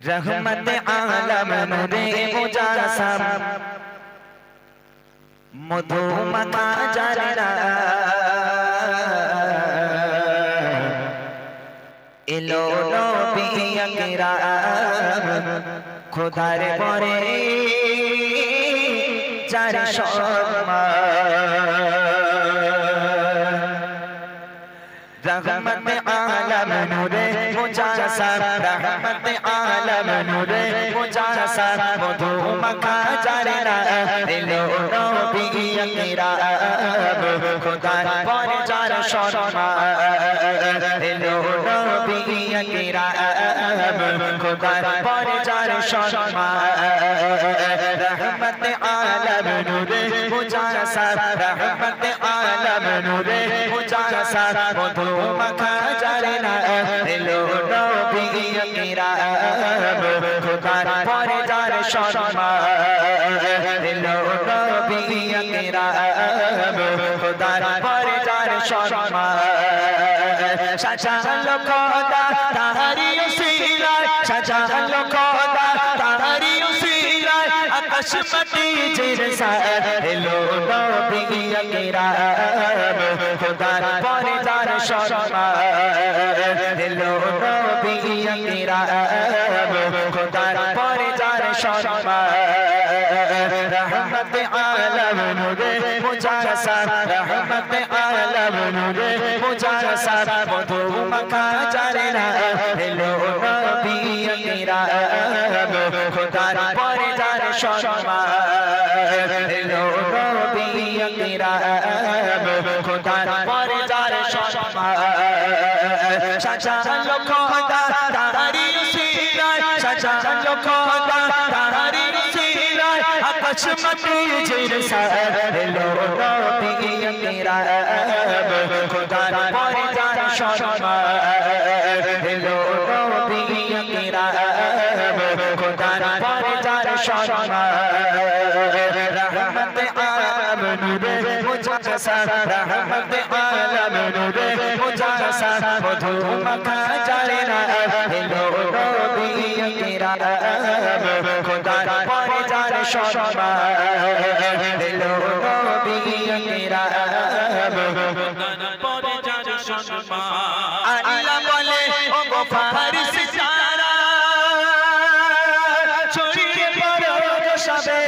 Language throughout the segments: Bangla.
रहमत आलम नूरे मुजासम मधुमखा जरना इलो नबी अकराम खुदार परे चार रहमत आलम नूरे मुजासम रहमत आलम नूरे मुजासम मधुमखा जरना इलो नबी अकराम खुदार परे चार शर्मा इलो नबी अकराम खुदार परे चार शर्मा रहमत आलम नूरे मुजासम रहमत आलम नूरे मुजासम मधुमखा जरना इलो नबी अकराम खुदार परे चार शर्मा इलो नबी अकराम खुदार परे चार शर्मा सजालो खुदा तारी उसीला सजालो खुदा तारी उसीला आकाश माटी जिरसा इलो नबी अकराम खुदार परे चार शर्मा इलो नबी अकराम खुदार परे चार शर्मा रहमत आलम नूरे मुजासम रहमत आलम नूरे मुजासम मधुमखा जरना इलो नबी अकराम खुदार परे चार शर्मा इलो नबी अकराम खुदार परे चार शर्मा सजालो खुदा तारी उसीला सजालो खुदा तारी उसीला आकाश माटी जिरसा इलो नबी अकराम खुदार परे चार शर्मा इलो नबी अकराम खुदार परे चार शर्मा रहमत आलम नूरे मुजासम रहमत आलम नूरे मुजासम मधुमखा जरना इलो नबी अकराम खुदार परे चार शर्मा इलो नबी अकराम परे चार शर्मा अल्लाह बोले ओ गो फारिस जारा ছড়িয়ে পড়ো সবে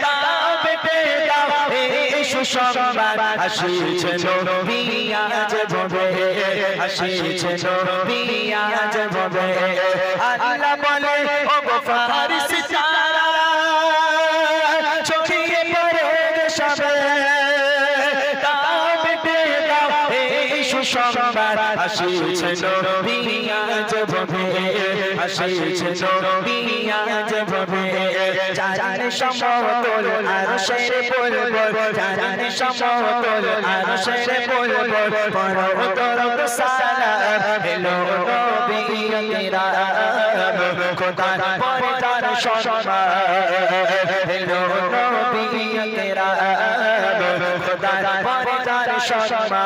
দাও বেটে দাও এই সুসংবাদ আসিছে নবী আজ ভবে আসিছে নবী আজ ভবে আল্লাহ বলে ও গো ফারিস যারা ছড়িয়ে পড়ো সবে দাও বেটে দাও এই সুসংবাদ আসিছে নবী আজ ভবে আসিছে নবী আজ ভবে জান সমতল আরশের বুলবুল জান সমতল আরশের বুলবুল পড়ো দরুদ সালাম ইলো নবী अकराम खुदार परे चार शर्मा इलो नबी अकराम खुदार परे चार शर्मा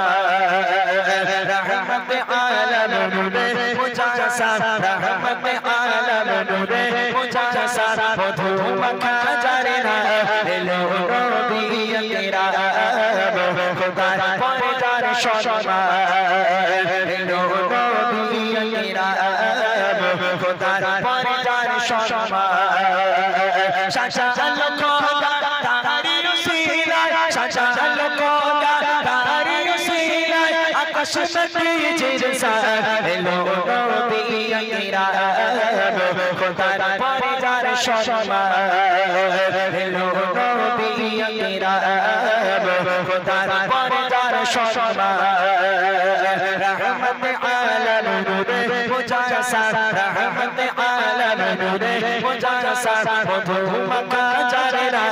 रहमत आलम नूरे मुजासम रहमत आलम नूरे मुजासम मधुमखा जरना इलो नबी अकराम खुदार परे चार शर्मा इलो नबी अकराम खुदार परे चार शर्मा सजालो खुदा तारी उसीला सजालो खुदा तारी उसीला आकाश माटी जिरसा इलो नबी अकराम खुदार परे चार शर्मा इलो नबी अकराम खुदार परे चार शर्मा रहमत आलम नूरे मुजासम रहमत आलम नूरे मुजासम मधुमखा जरना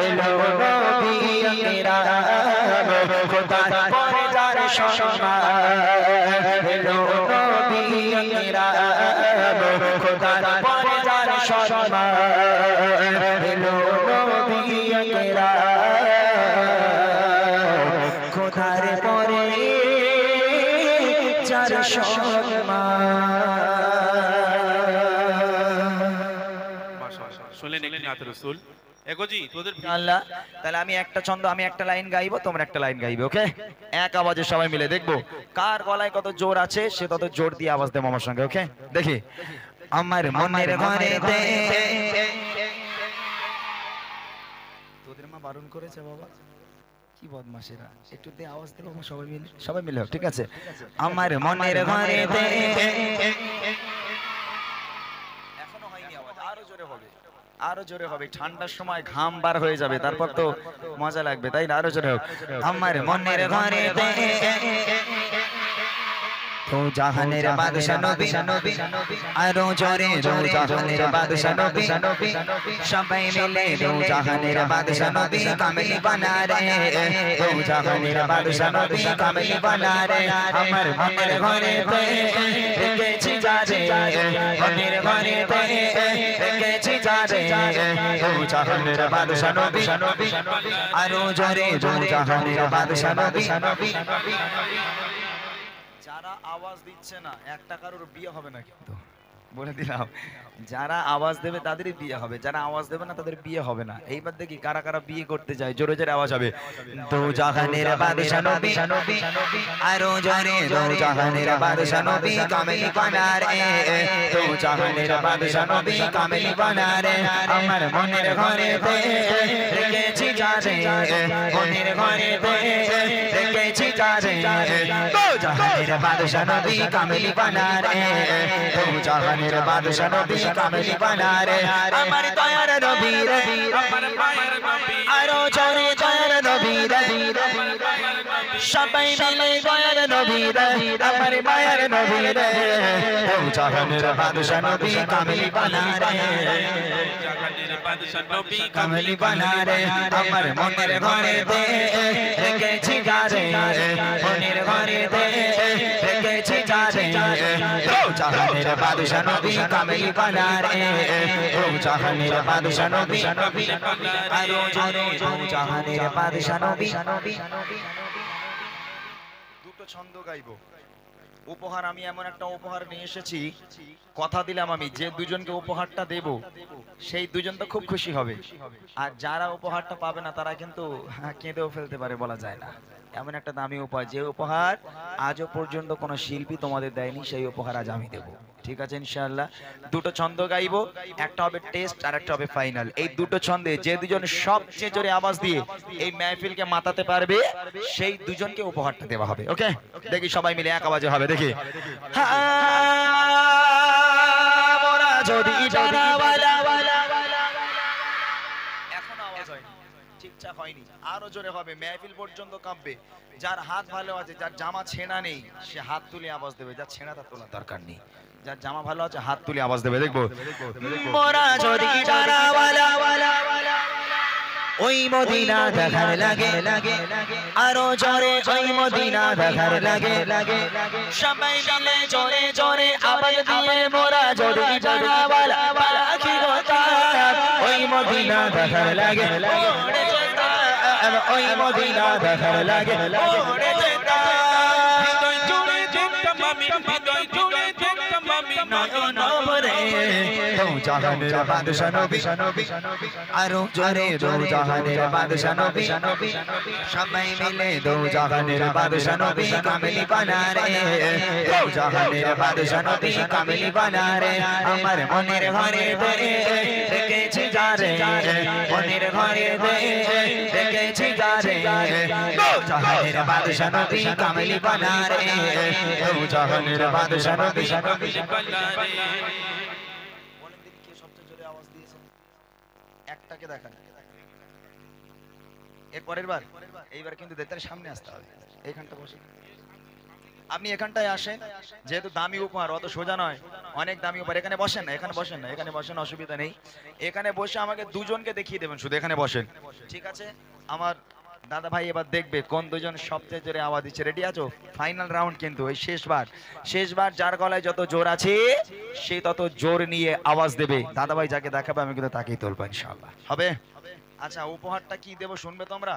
इलो नबी अकराम खुदार परे चार शर्मा इलो नबी अकराम खुदार परे चार शर्मा इलो नबी अकराम खुदार परे চার শর্মা চলেন একটি নাত রাসূল এগোজি তোদের আল্লাহ তাহলে আমি একটা ছন্দ আমি একটা লাইন গাইবো তোমরা একটা লাইন গাইবে ওকে এক আওয়াজে সবাই মিলে দেখবো কার গলায় কত জোর আছে সে তত জোর দিয়ে আওয়াজ দেবো আমার সঙ্গে ওকে দেখি আমার মনের ঘরে তোদের মা বারণ করেছে বাবা কি বদমাশেরা একটু দে আওয়াজ দেবো সবাই মিলে হোক, ঠিক আছে আমার মনের ঘরে এখনো হয়নি আওয়াজ আরো জোরে হবে ঠান্ডার সময় ঘাম বার হয়ে যাবে তারপর তো মজা লাগবে তাই না আরো জোরে হোক আমার মনের ঘরে তো জাহানের বাদশা নবী আরো জোরে দো জাহানের বাদশা নবী সবাই মিলে দো জাহানের বাদশা নবী কামলি বানা রে দো জাহানের বাদশা নবী কামলি বানা রে আমার মনের ঘরে রেখেছি যা রে মনের ঘরে রেখেছি যা রে দো জাহানের বাদশা নবী আরো জোরে দো জাহানের বাদশা নবী যারা আওয়াজ দিচ্ছে না একটা কারোর বিয়ে হবে না কিন্তু বলে দিলাম যারা আওয়াজ দেবে তাদেরই বিয়ে হবে যারা আওয়াজ দেবে না তাদের বিয়ে হবে না এইবার দেখি কারা কারা বিয়ে করতে যায় জোরে জোরে আওয়াজ হবে দো জাহানের বাদশা নবী আরো জোরে দো জাহানের বাদশা নবী কামলি বানা রে দো জাহানের বাদশা নবী কামলি বানা রে আমার মনের ঘরে রেখেছি যা রে মনের ঘরে রেখেছি যা রে দো জাহানের বাদশা নবী কামলি বানা রে দো জাহানের বাদশা নবী কামলি বানা রে আমার দয়ার নবী রে আমার মায়ের নবী আরো জোরে দয়ার নবী রে সবাই মিলে দয়ার নবী রে আমার মায়ের নবী রে দো জাহানের বাদশা নবী কামলি বানা রে জাহানের বাদশা নবী কামলি বানা রে আমার মনের ঘরে রেখেছি যা রে মনের ঘরে রেখেছি যা রে দো জাহানের বাদশা নবী কামলি বানা রে দো জাহানের বাদশা নবী আরো জোরে দো জাহানের বাদশা নবী দুটো ছন্দ গাইবো উপহার আমি এমন একটা উপহার নিয়ে এসেছি কথা দিলাম আমি যে দুজনকে উপহারটা দেব সেই দুজন তো খুব খুশি হবে আর যারা উপহারটা পাবে না তারা কিন্তু কেঁদেও ফেলতে পারে বলা যায় না এমন একটা দামি উপহার যে উপহার আজও পর্যন্ত কোনো শিল্পী তোমাদের দেয়নি সেই উপহার আজ আমি দেব ঠিক আছে ইনশাআল্লাহ দুটো ছন্দ গাইবো একটা হবে টেস্ট আর একটা হবে ফাইনাল এই দুটো ছন্দে যে দুজন সবচেয়ে জোরে আওয়াজ দিয়ে এই মাহফিলকে মাতাতে পারবে সেই দুজনকে উপহারটা দেওয়া হবে ওকে দেখি সবাই মিলে এক আওয়াজে হবে দেখি মোরা যদি এখনো আওয়াজ হয়নি ঠিকঠাক হয়নি আরো জোরে হবে মাহফিল পর্যন্ত কাঁপবে যার হাত ভালো আছে যার জামা ছেঁড়া নেই সে হাত তুলে আওয়াজ দেবে যার ছেঁড়া তার তোলার দরকার নেই যার জামা ভালো আছে হাত তুলে আওয়াজ দেবে দেখবো মোরা যদি ওই মদিনা দেখার লাগে আরো জোরে ওই মদিনা দেখার লাগে সবাই মিলে জোরে জোরে আওয়াজ দিয়ে মোরা যদি জানাওয়ালা পাখি গোটা ওই মদিনা দেখার লাগে ওই মদিনা দেখার লাগে হৃদয় জুড়ে দেখতাম আমি হৃদয় জুড়ে দেখতাম আমি নয়ন ভরে দো জাহানের বাদশা নবী আরো জোরে দো জাহানের বাদশা নবী সবাই মিলে দো জাহানের বাদশা নবী কামলি বানা রে দো জাহানের বাদশা নবী কামলি বানা রে আমার মনের ঘরে রেখেছি যা রে মনের ঘরে রেখেছি যা রে দো জাহানের বাদশা নবী কামলি বানা রে দো জাহানের বাদশা নবী একটাকে দেখান এর পরের বার এইবার কিন্তু দেখতে সামনে আসতে হবে এইখানটা বসে আপনি এখানটায় আসেন যেহেতু দামি উপহার অত সোজা নয় অনেক দামি উপহার এখানে বসেন না এখানে বসেন অসুবিধা নেই এখানে বসে আমাকে দুজনকে দেখিয়ে দেবেন শুধু এখানে বসেন ঠিক আছে আমার দাদা ভাই এবার দেখবে কোন দুজন সবচেয়ে জোরে আওয়াজ দিচ্ছে রেডি আছো ফাইনাল রাউন্ড কিন্তু এই শেষবার যার গলায় যত জোর আছে সে তত জোর নিয়ে আওয়াজ দেবে দাদা ভাই যাকে দেখাবে আমি কিন্তু তাকেই তুলবো ইনশাআল্লাহ হবে আচ্ছা উপহারটা কি দেবো শুনবে তোমরা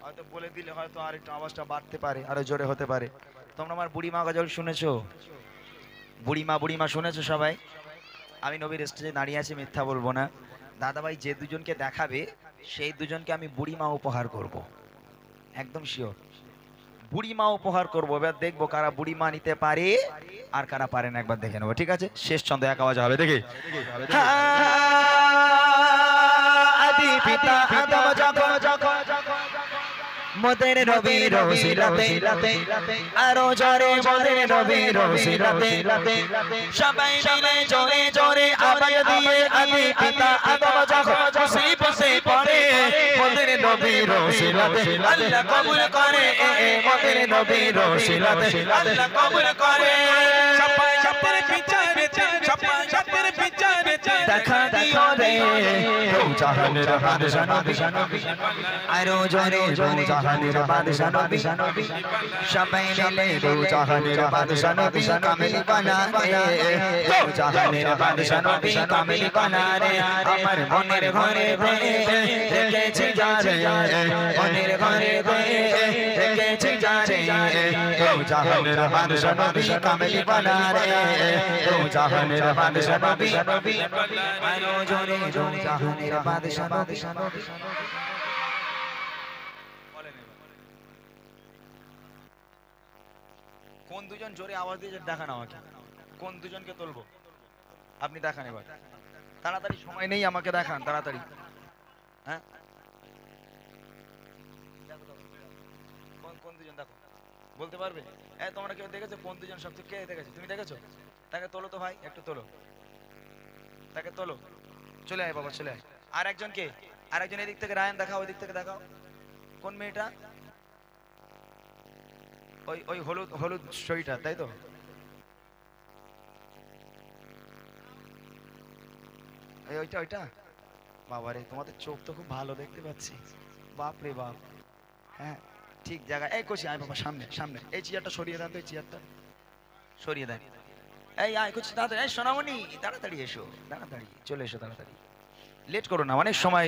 হয়তো বলে দিলে হয়তো আর একটু আওয়াজটা বাড়তে পারে আরো জোরে হতে পারে তোমরা আমার বুড়িমা গজল শুনেছো বুড়িমা শুনেছো সবাই আমি নবীর স্টেজে দাঁড়িয়ে আছি মিথ্যা বলবো না দাদাভাই যে দুজনকে দেখাবে সেই দুজনকে আমি বুড়িমা উপহার করব, একদম শিওর বুড়িমা উপহার করবো। এবার দেখবো কারা বুড়িমা নিতে পারে আর কারা পারে না, একবার দেখে নেবো। ঠিক আছে, শেষ ছন্দ এক আওয়াজ হবে, দেখি। আদি পিতা আদম যখন মোদের নবী রসিলাতে আরো জোরে মোদের নবী রসিলাতে সবাই মিলে জোরে জোরে আওয়াজ দিয়ে আদি পিতা আদম যখন মুসিবতে পড়ে মোদের নবী রসিলাতে আল্লাহ কবুল করে মোদের নবী রসিলাতে আল্লাহ কবুল করে। সবাই সবার বিচারে সবাই সবার বিচারে দেখা দিও রে দু জাহানের বাদশা নবী আরো জোরে জোরে জাহানের বাদশা নবী সবাই মিলে দু জাহানের বাদশা নবী কামিল বানা রে দু জাহানের বাদশা নবী কামিল বানা রে আমার মনের ঘরে রেখেছি যারে মনের ঘরে রেখেছি যারে দু জাহানের বাদশা নবী কামিল বানা রে দু জাহানের বাদশা নবী আরো জোরে জোরে জাহানের বাদশা নবী। কোন দুজন জোরে আওয়াজ দিয়ে দেখান আমাকে, কোন দুজনকে তুলবো আপনি দেখান এবার তাড়াতাড়ি, সময় নেই, আমাকে দেখান তাড়াতাড়ি। হ্যাঁ কোন কোন দুজন দেখো, বলতে পারবে? তোমরা কেউ দেখেছো কোন দুজন সবচেয়ে, কে দেখেছো? তুমি দেখেছো? তাকে তোলো তো ভাই, একটু তোলো, তাকে তোলো, চলে আয় বাবা চলে আয়। আর একজন কে? আর একজন এদিক থেকে, রায়ন দেখাও, ওই দিক থেকে দেখাও। কোন মেয়েটা? ওই ওই হলুদ হলুদ শরীরটা, তাই তো? ওইটা ওইটা, বাবা রে তোমাদের চোখ তো খুব ভালো দেখতে পাচ্ছি, বাপ রে বাপ। হ্যাঁ ঠিক জায়গায়, এই কচি আয় বাবা, সামনে সামনে, এই চেয়ারটা সরিয়ে দেন তো, এই চেয়ারটা সরিয়ে দেন। এই আয় কচি তাড়াতাড়ি, এই সোনামণি তাড়াতাড়ি এসো, তাড়াতাড়ি চলে এসো, তাড়াতাড়ি লেট করো না, অনেক সময়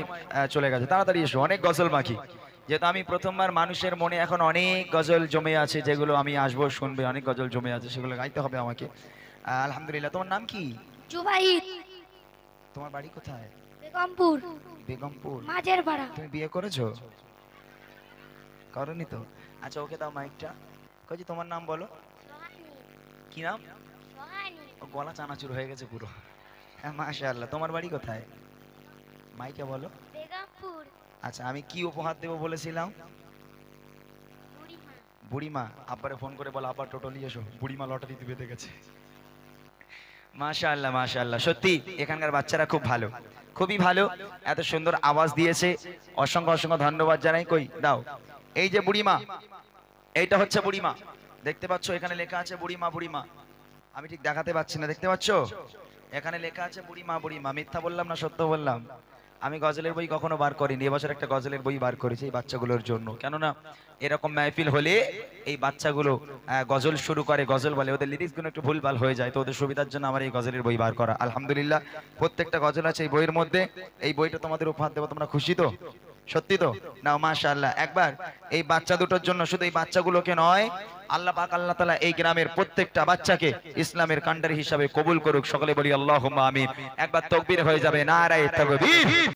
চলে গেছে, তাড়াতাড়ি এসো। অনেক গজল বাকি, যেহেতু আমি প্রথমবার, মানুষের মনে এখন অনেক গজল জমে আছে, যেগুলো আমি আসবো শুনবে, অনেক গজল জমে আছে, সেগুলো গাইতে হবে আমাকে। আলহামদুলিল্লাহ। তোমার নাম কি? জুবাইর। তোমার বাড়ি কোথায়? বেগমপুর। বেগমপুর, মাঝের পাড়া। তুমি বিয়ে করেছো? করনি তো? আচ্ছা ওকে দাও মাইকটা। কইছি তোমার নাম বলো, কি নাম? ও গলা চানাচুর হয়ে গেছে পুরো। হ্যাঁ মাশাআল্লাহ। তোমার বাড়ি কোথায়? মাইকে বলো। বেগমপুর। আচ্ছা আমি কি উপহার দেবো বলেছিলাম? বুড়িমা। আব্বারে ফোন করে বলো আব্বা টোটো নিয়ে এসো, বুড়িমা লটারি দিবে দেখেছে। মাশাআল্লাহ মাশাআল্লাহ, সত্যি এখানকার বাচ্চারা খুব ভালো, খুবই ভালো, এত সুন্দর আওয়াজ দিয়েছে, অসংখ্য অসংখ্য ধন্যবাদ জানাই। কই দাও, এই যে বুড়িমা, এইটা হচ্ছে বুড়িমা, দেখতে পাচ্ছ এখানে লেখা আছে বুড়িমা বুড়িমা, আমি ঠিক দেখাতে পাচ্ছি না, দেখতে পাচ্ছ এখানে লেখা আছে বুড়িমা বুড়িমা। মিথ্যা বললাম না সত্য বললাম? আমি গজলের বই কখনো বার করিনি, এবছর একটা গজলের বই বার করেছি এই বাচ্চাগুলোর জন্য। কেননা এরকম মাহফিল হলে এই বাচ্চাগুলো গজল শুরু করে, গজল বলে, ওদের লিরিক্স গুলো একটু ভুলভাল হয়ে যায়, তো ওদের সুবিধার জন্য আমার এই গজলের বই বার করা। আলহামদুলিল্লাহ প্রত্যেকটা গজল আছে এই বইয়ের মধ্যে, এই বইটা তোমাদের উপহার দেবো, তোমরা খুশি তো? সত্যি তো? নাও মাশাআল্লাহ। একবার এই বাচ্চা দুটোর জন্য, শুধু এই বাচ্চাগুলোকে নয়, আল্লাহ পাক আল্লাহ তাআলা এই গ্রামের প্রত্যেকটা বাচ্চাকে ইসলামের কান্ডারি হিসাবে কবুল করুক, সকলে বলি আল্লাহুম্মা আমিন। একবার তাকবীর হয়ে যাবে, নারায়ে তাকবীর।